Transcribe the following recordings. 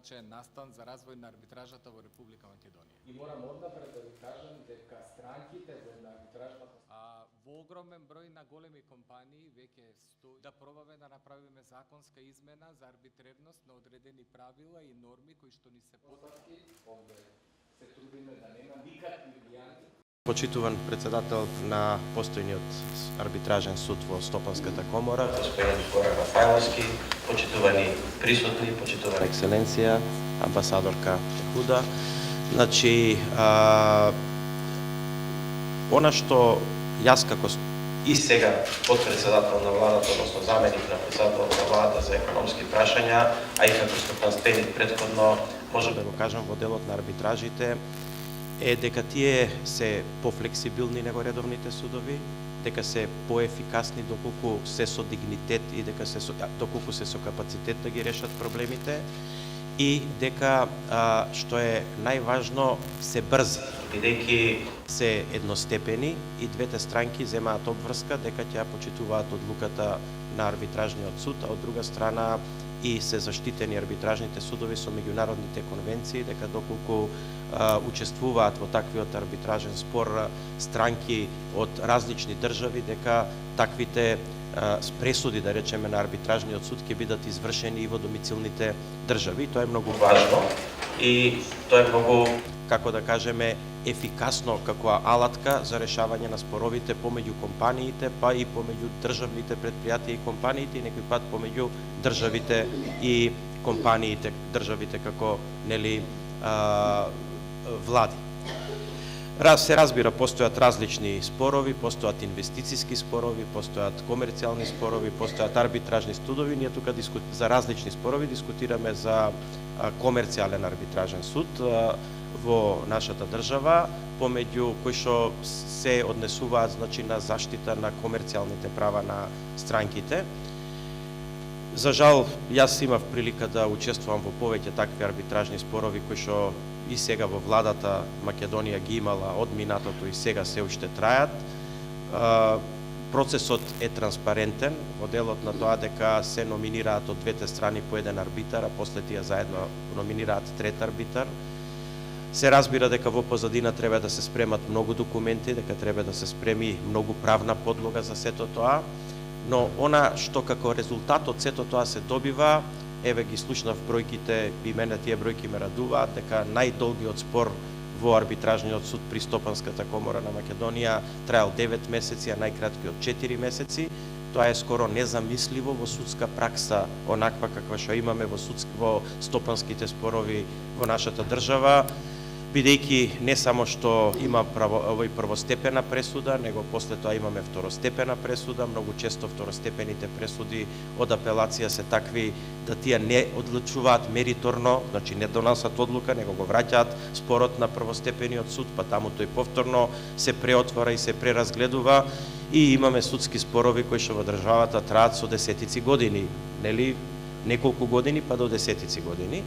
значаен настан за развој на арбитражата во Република Македонија. И морам однапред да ви кажам дека странките во една арбитражната Во огромен број на големи компании веќе стои да пробаме да направиме законска измена за арбитрерност на одредени правила и норми кои што ни се потатки, овде се трудиме да нема никакви варијанти. Почитуван председател на постојниот арбитражен суд во Стопанската комора, господин Никола Рафаеловски, почитувани присутни, почитувана екселенција, амбасадорка Худа. Значи, она што јас како и сега подпредседател на владата, односно заменик на председател на владата за економски прашања, а и како стопанственик претходно, можам да го кажам во делот на арбитражите, е дека тие се пофлексибилни него редовните судови, дека се поефикасни доколку се со дигнитет и доколку се со капацитет да ги решат проблемите и дека што е најважно се брзи, бидејќи се едностепени и двете странки земаат обврска дека ќе почитуваат одлуката на арбитражниот суд, а од друга страна и се заштитени арбитражните судови со меѓународните конвенции, дека доколку учествуваат во таквиот арбитражен спор странки од различни држави, дека таквите пресуди, да речеме, на арбитражниот суд ќе бидат извршени и во домицилните држави. Тоа е многу важно и тоа е многу, како да кажеме, ефикасно како алатка за решавање на споровите помеѓу компаниите, па и помеѓу државните предпријатија и компаниите, и некој пат помеѓу државите и компаниите, државите како влади. Се разбира, постојат различни спорови, постојат инвестициски спорови, постојат комерцијални спорови, постојат арбитражни судови. Ние тука за различни спорови дискутираме за комерцијален арбитражен суд во нашата држава, помеѓу кои што се однесуваат, значи, на заштита на комерцијалните права на странките. За жал, јас имав прилика да учествувам во повеќе такви арбитражни спорови кои што и сега во владата Македонија ги имала од минатото и сега се уште трајат. Процесот е транспарентен во делот на тоа дека се номинираат од двете страни по еден арбитар, а после тие заедно номинираат трет арбитар. Се разбира дека во позадина треба да се спремат многу документи, дека треба да се спреми многу правна подлога за сето тоа, но она што како резултат од сето тоа се добива, еве ги слушнав бројките, и мене тие бројки ме радуваат, дека најдолгиот спор во арбитражниот суд при Стопанската комора на Македонија траел 9 месеци, а најкраткиот 4 месеци. Тоа е скоро незамисливо во судска пракса, онаква каква што имаме во стопанските спорови во нашата држава, бидејќи не само што има првостепена пресуда, него после тоа имаме второстепена пресуда. Многу често второстепените пресуди од апелација се такви да тие не одлучуваат мериторно, значи не донасат одлука, него го враќаат спорот на првостепениот суд, па таму тој повторно се преотвора и се преразгледува. И имаме судски спорови кои што во државата траат со десетици години, нели, неколку години па до десетици години.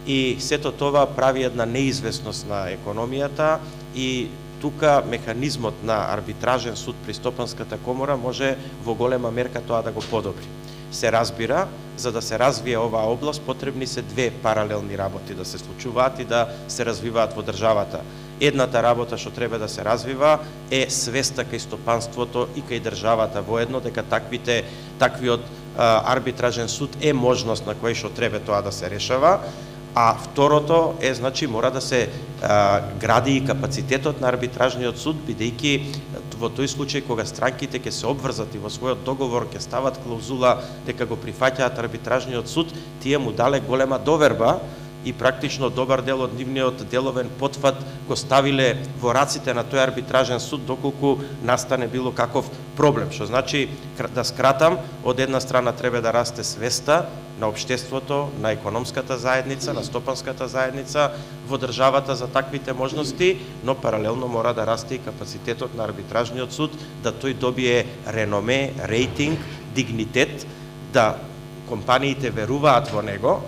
И сето тоа прави една неизвестност на економијата и тука механизмот на арбитражен суд при Стопанската комора може во голема мерка тоа да го подобри. Се разбира, за да се развие оваа област, потребни се две паралелни работи да се случуваат и да се развиваат во државата. Едната работа што треба да се развива е свеста кај стопанството и кај државата воедно, дека таквиот арбитражен суд е можност на кој што треба тоа да се решава. А второто е, значи, мора да се гради и капацитетот на арбитражниот суд, бидејќи во тој случај кога странките ќе се обврзати во својот договор, ќе стават клаузула дека го прифаќаат арбитражниот суд, тие му дале голема доверба и практично добар дел од нивниот деловен потфат го ставиле во раците на тој арбитражен суд доколку настане било каков проблем. Што значи, да скратам, од една страна треба да расте свеста на општеството, на економската заедница, на стопанската заедница во државата за таквите можности, но паралелно мора да расте и капацитетот на арбитражниот суд, да тој добие реноме, рейтинг, дигнитет, да компаниите веруваат во него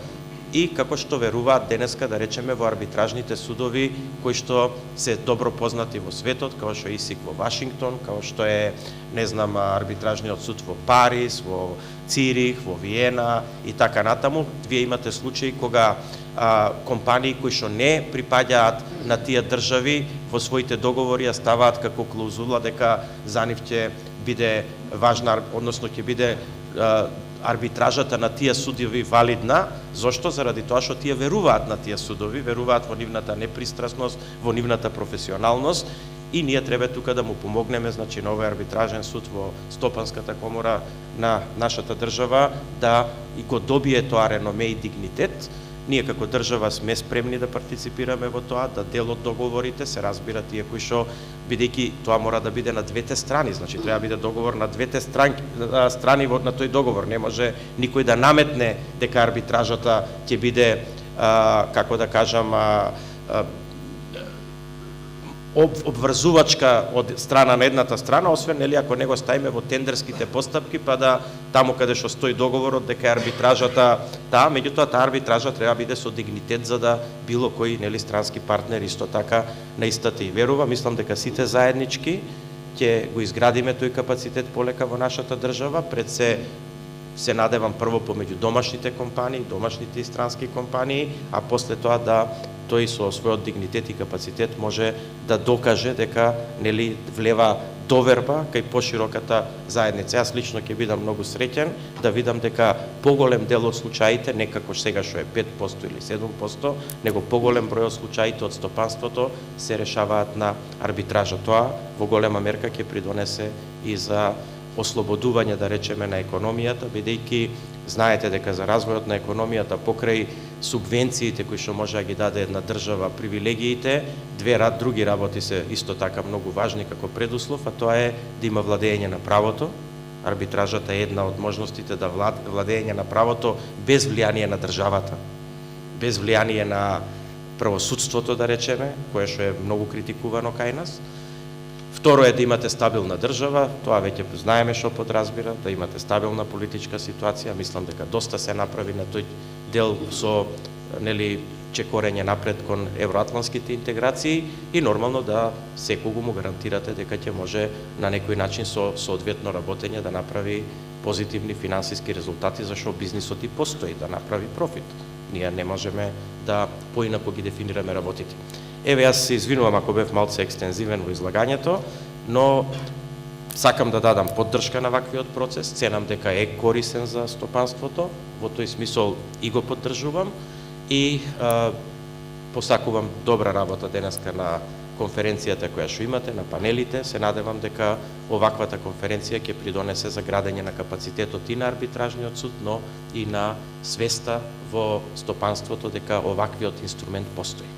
и како што веруваат денеска, да речеме, во арбитражните судови кои што се добро познати во светот, како што е ИСИК во Вашингтон, како што е, не знам, арбитражниот суд во Париз, во Цирих, во Виена и така натаму. Вие имате случаи кога компании кои што не припаѓаат на тие држави во своите договори ја ставаат како клаузула дека за нив ќе биде важна, односно ќе биде арбитражата на тие судови валидна. Зошто? Заради тоа што тие веруваат на тие судови, веруваат во нивната непристрасност, во нивната професионалност, и ние треба тука да му помогнеме, значи, на овој арбитражен суд во Стопанската комора на нашата држава да и го добие тоа реноме и дигнитет. Ние како држава сме спремни да партиципираме во тоа, да дел од договорите се разбира тие кои што, бидејќи тоа мора да биде на двете страни, значи треба да биде договор на двете страни на тој договор. Не може никој да наметне дека арбитражата ќе биде, како да кажам, обврзувачка од страна на едната страна, освен нели ако не го ставиме во тендерските постапки, па да таму каде што стои договорот дека арбитражата таа, меѓутоа таа арбитража треба да биде со дигнитет за да било кој, нели, странски партнер исто така на истата и верува. Мислам дека сите заеднички ќе го изградиме тој капацитет полека во нашата држава. Пред се надевам прво помеѓу домашните компании, домашните и странски компании, а после тоа да тој со својот дигнитет и капацитет може да докаже дека, нели, влева доверба кај пошироката заедница. Јас лично ќе бидам многу среќен да видам дека поголем дел од случаите, не како сега што е 5% или 7%, него поголем број од случаите од стопанството се решаваат на арбитража. Тоа во голема мерка ќе придонесе и за ослободување, да речеме, на економијата, бидејќи знаете дека за развојот на економијата покрај субвенциите кои што може да ги даде една држава, привилегиите, други работи се исто така многу важни како предуслов, а тоа е да има владење на правото. Арбитражата е една од можностите да владење на правото без влијание на државата, без влијание на правосудството, да речеме, кое што е многу критикувано кај нас. Второ е да имате стабилна држава, тоа веќе знаеме што подразбира, да имате стабилна политичка ситуација. Мислам дека доста се направи на тој дел со, нели, чекорење напред кон евроатлантските интеграции и нормално да секогу му гарантирате дека ќе може на некој начин со соодветно работење да направи позитивни финансиски резултати, зашто бизнисот и постои да направи профит. Ние не можеме да поинако ги дефинираме работите. Еве, јас се извинувам ако бев малце екстензивен во излагањето, но сакам да дадам поддршка на ваквиот процес, ценам дека е корисен за стопанството, во тој смисол и го поддржувам и посакувам добра работа денеска на конференцијата која што имате, на панелите. Се надевам дека оваквата конференција ќе придонесе за градење на капацитетот и на арбитражниот суд, но и на свеста во стопанството дека оваквиот инструмент постои.